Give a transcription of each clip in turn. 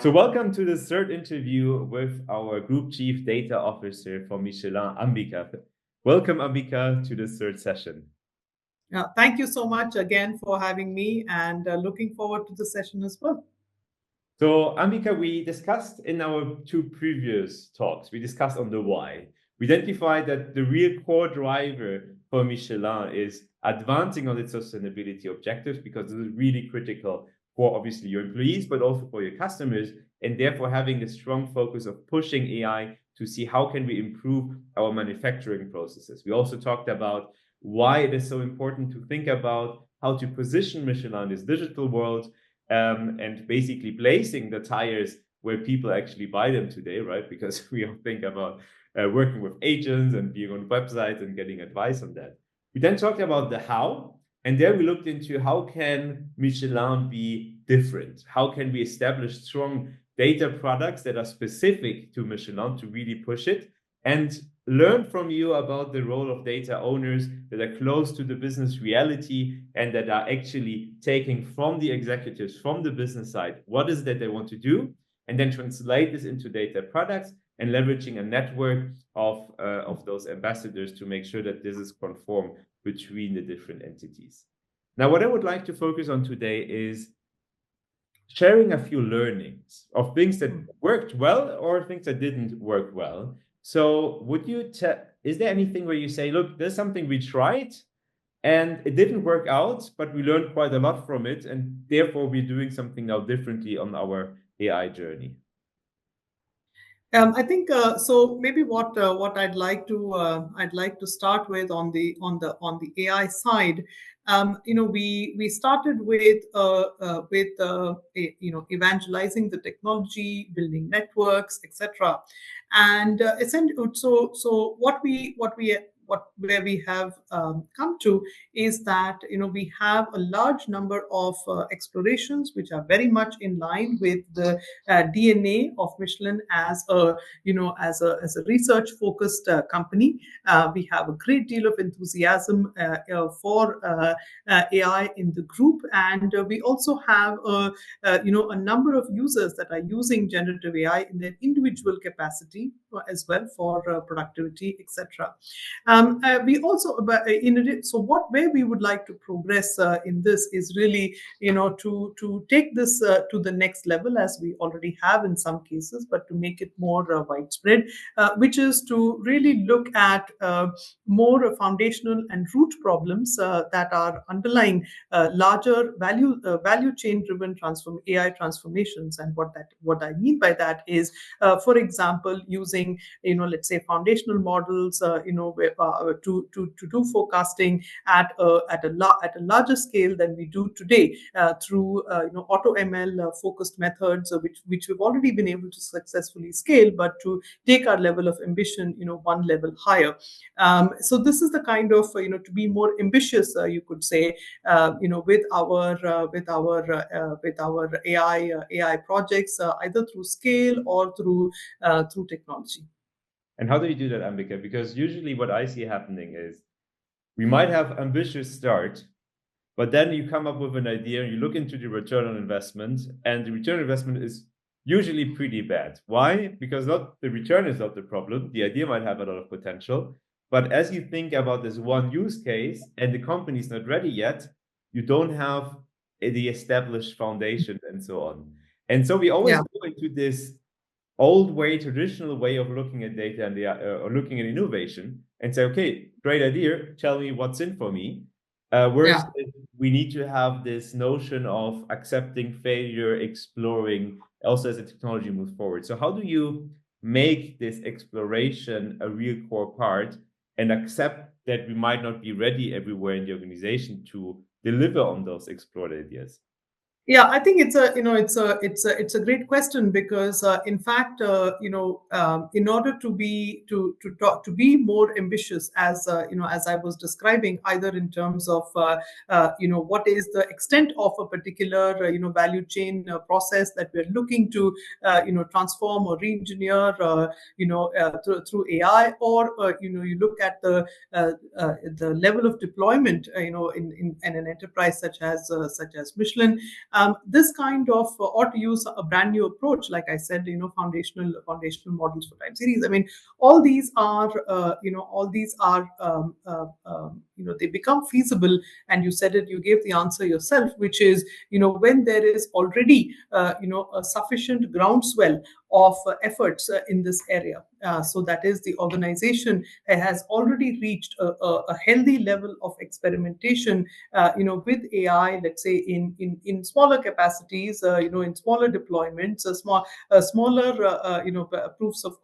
So welcome to the third interview with our Group Chief Data Officer for Michelin, Ambica. Welcome, Ambica, to the third session. Thank you so much again for having me, and looking forward to the session as well. So, Ambica, we discussed in our two previous talks, we discussed on the why. We identified that the real core driver for Michelin is advancing on its sustainability objectives, because this is really critical for obviously your employees, but also for your customers, and therefore having a strong focus of pushing AI to see how can we improve our manufacturing processes. We also talked about why it is so important to think about how to position Michelin in this digital world, and basically placing the tires where people actually buy them today, right? Because we all think about working with agents and being on websites and getting advice on that. We then talked about the how, and there we looked into how can Michelin be different? How can we establish strong data products that are specific to Michelin to really push it, and learn from you about the role of data owners that are close to the business reality and that are actually taking from the executives, from the business side, what is that they want to do, and then translate this into data products and leveraging a network of those ambassadors to make sure that this is conform between the different entities. Now, what I would like to focus on today is sharing a few learnings of things that worked well or things that didn't work well. So would you is there anything where you say, look, there's something we tried and it didn't work out, but we learned quite a lot from it, and therefore we're doing something now differently on our AI journey? I think so. Maybe what I'd like to start with on the AI side. We started with evangelizing the technology, building networks, etc. And essentially, so where we have come to is that we have a large number of explorations which are very much in line with the DNA of Michelin as a research focused company. We have a great deal of enthusiasm for AI in the group, and we also have a number of users that are using generative AI in their individual capacity as well for productivity, etc. We also, where we would like to progress in this is really, to take this to the next level, as we already have in some cases, but to make it more widespread, which is to really look at more foundational and root problems that are underlying larger value chain driven AI transformations. And what I mean by that is, for example, using let's say foundational models, to do forecasting at a larger scale than we do today through auto ML focused methods, which we've already been able to successfully scale, but to take our level of ambition one level higher. So this is the kind of to be more ambitious, you could say, with our AI projects, either through scale or through technology. And how do you do that, Ambica? Because usually what I see happening is we might have ambitious start, but then you come up with an idea and you look into the return on investment, and the return on investment is usually pretty bad. Why? Because not the return is not the problem. The idea might have a lot of potential, but as you think about this one use case and the company is not ready yet, you don't have the established foundation and so on. And so we always go into this old way, traditional way of looking at data and or looking at innovation and say, okay, great idea, tell me what's in for me. Whereas we need to have this notion of accepting failure, exploring, also as the technology moves forward. So how do you make this exploration a real core part and accept that we might not be ready everywhere in the organization to deliver on those explored ideas? Yeah, I think it's a great question, because in fact in order to be more ambitious, as as I was describing, either in terms of what is the extent of a particular value chain process that we're looking to transform or re-engineer through AI, or you look at the level of deployment in an enterprise such as Michelin. This kind of, or to use a brand new approach, like I said, foundational models for time series. I mean, all these are, they become feasible. And you said it, you gave the answer yourself, which is, when there is already, a sufficient groundswell of efforts in this area. So that is, the organization has already reached a healthy level of experimentation, with AI, let's say in smaller capacities, in smaller deployments, smaller, proofs of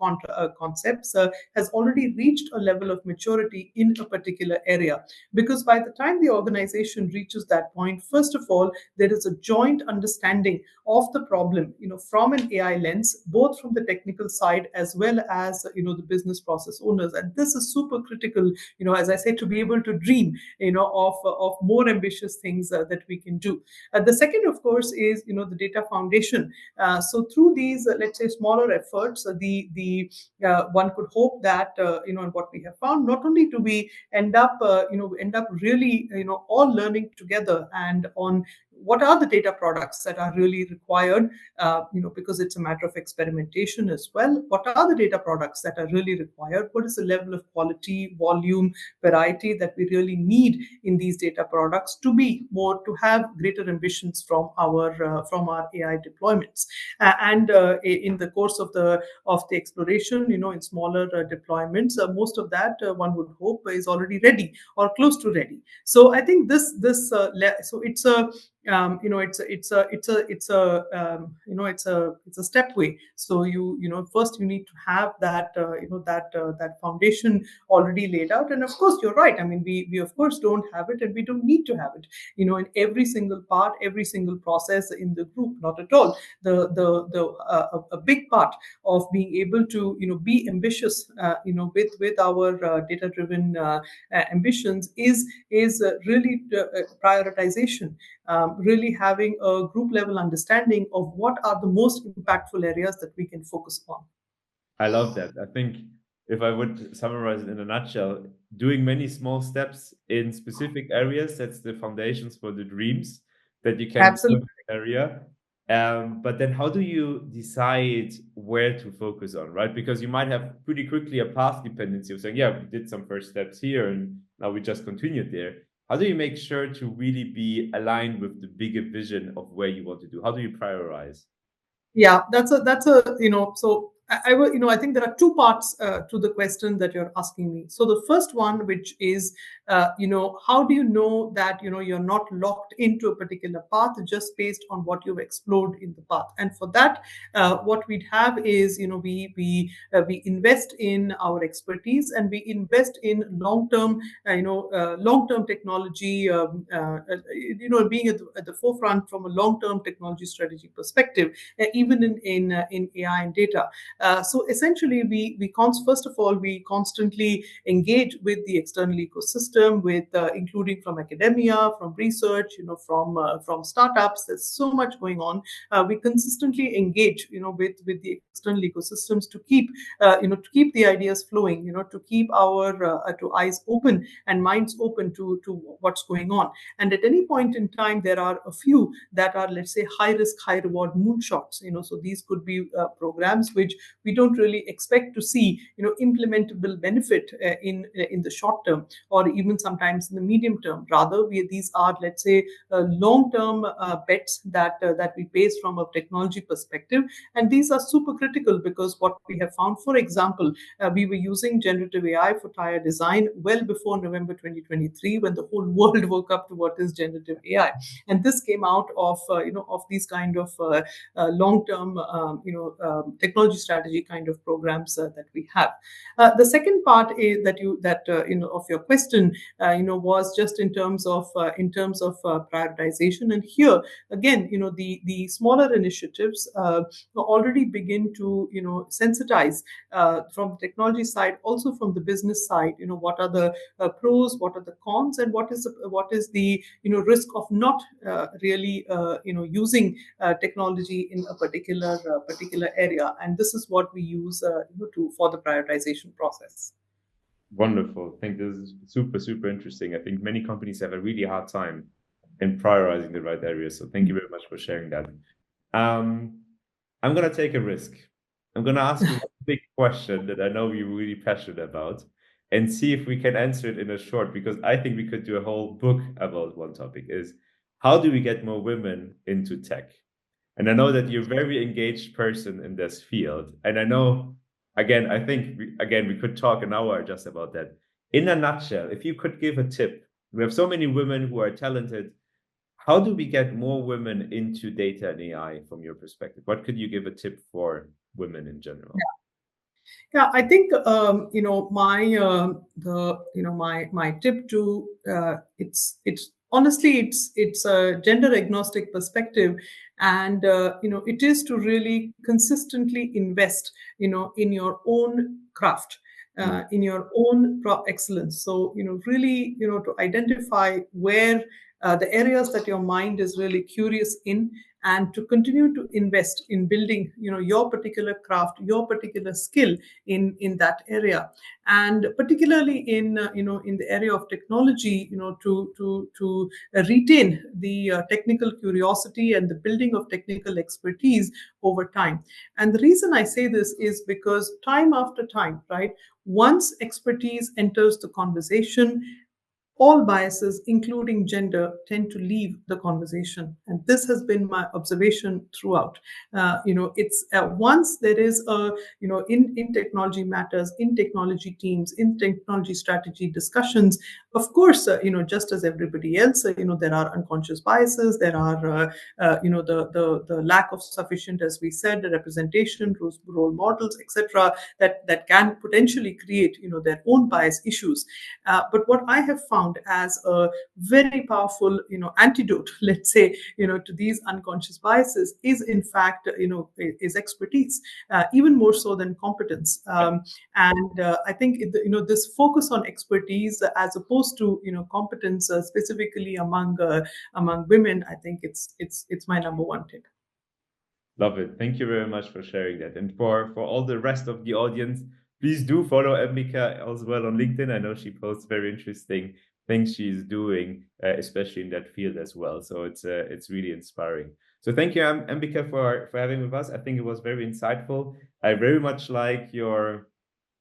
concepts, has already reached a level of maturity in a particular area. Because by the time the organization reaches that point, first of all, there is a joint understanding of the problem, from an AI lens, both from the technical side as well as, the business process owners. And this is super critical, as I say, to be able to dream, of more ambitious things that we can do. The second, of course, is, the data foundation. So through these, let's say, smaller efforts, the one could hope that, and what we have found, not only do we end up really, all learning together and on what are the data products that are really required, because it's a matter of experimentation as well. What are the data products that are really required? What is the level of quality, volume, variety that we really need in these data products to have greater ambitions from our AI deployments? And in the course of the exploration, in smaller deployments, most of that, one would hope, is already ready or close to ready. So I think so it's a it's a stepway. So first you need to have that, that foundation already laid out. And of course, you're right. I mean, we of course don't have it, and we don't need to have it, in every single part, every single process in the group. Not at all. A big part of being able to, be ambitious, with our data driven ambitions is really prioritization. Really having a group level understanding of what are the most impactful areas that we can focus on. I love that. I think if I would summarize it in a nutshell, doing many small steps in specific areas, that's the foundations for the dreams that you can do in Absolutely. the area. But then how do you decide where to focus on, right? Because you might have pretty quickly a path dependency of saying, yeah, we did some first steps here and now we just continued there. How do you make sure to really be aligned with the bigger vision of where you want to do? How do you prioritize? Yeah, that's a so I will, I think there are two parts to the question that you're asking me. So the first one, which is, how do you know that, you're not locked into a particular path just based on what you've explored in the path? And for that, what we'd have is, we invest in our expertise, and we invest in long term technology, being at the forefront from a long term technology strategy perspective, even in AI and data. So essentially, first of all, we constantly engage with the external ecosystem, with including from academia, from research, from startups. There's so much going on. We consistently engage, with the external ecosystems to keep the ideas flowing, to keep our eyes open and minds open to what's going on. And at any point in time, there are a few that are, let's say, high risk, high reward moonshots. So these could be programs which we don't really expect to see, implementable benefit in the short term, or even sometimes in the medium term. Rather, these are, let's say, long term bets that we base from a technology perspective. And these are super critical, because what we have found, for example, we were using generative AI for tire design well before November 2023, when the whole world woke up to what is generative AI. And this came out of these kind of long-term technology strategy kind of programs that we have. The second part is that of your question was just in terms of prioritization. And here again, the smaller initiatives already begin to sensitize from the technology side, also from the business side. What are the pros, what are the cons, and what is the risk of not really using technology in a particular area. And this is what we use for the prioritization process. Wonderful. I think this is super, super interesting. I think many companies have a really hard time and prioritizing the right areas. So thank you very much for sharing that. I'm gonna take a risk. I'm gonna ask you one big question that I know you're really passionate about, and see if we can answer it in a short, because I think we could do a whole book about one topic, is how do we get more women into tech? And I know that you're a very engaged person in this field. And I know, again, I think, we could talk an hour just about that. In a nutshell, if you could give a tip, we have so many women who are talented. How do we get more women into data and AI from your perspective? What could you give a tip for women in general? Yeah, I think my my tip to it's honestly it's a gender agnostic perspective, and it is to really consistently invest in your own craft. In your own excellence. So, really, to identify where the areas that your mind is really curious in, and to continue to invest in building, your particular craft, your particular skill in that area. And particularly in in the area of technology, to retain the technical curiosity and the building of technical expertise over time. And the reason I say this is because time after time, right, once expertise enters the conversation, all biases, including gender, tend to leave the conversation. And this has been my observation throughout. It's once there is a, in technology matters, in technology teams, in technology strategy discussions, of course, just as everybody else, there are unconscious biases, there are, the lack of sufficient, as we said, the representation, role models, etc., that can potentially create, their own bias issues. But what I have found as a very powerful, antidote, let's say, to these unconscious biases is, in fact, is expertise, even more so than competence. And I think, this focus on expertise as opposed to, competence, specifically among women, I think it's my number one tip. Love it. Thank you very much for sharing that. And for all the rest of the audience, please do follow Ambica as well on LinkedIn. I know she posts very interesting things she's doing, especially in that field as well. So it's really inspiring. So thank you, Ambica, for having with us. I think it was very insightful. I very much like your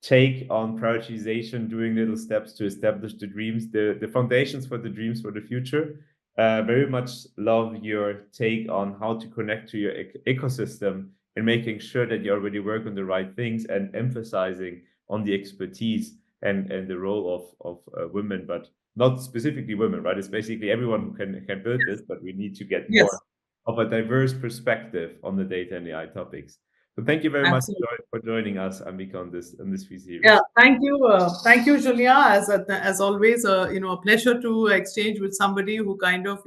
take on prioritization, doing little steps to establish the dreams, the foundations for the dreams for the future. Very much love your take on how to connect to your ecosystem and making sure that you already work on the right things and emphasizing on the expertise and the role of women, but not specifically women, right? It's basically everyone who can build this, but we need to get more Yes, of a diverse perspective on the data and AI topics. So thank you very much absolutely. for joining us, Amika, on this Yeah, series. thank you, Julia. As always, a pleasure to exchange with somebody who kind of,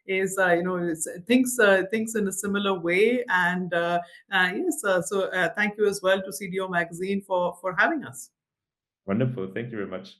is thinks in a similar way. And yes, so thank you as well to CDO Magazine for having us. Wonderful. Thank you very much.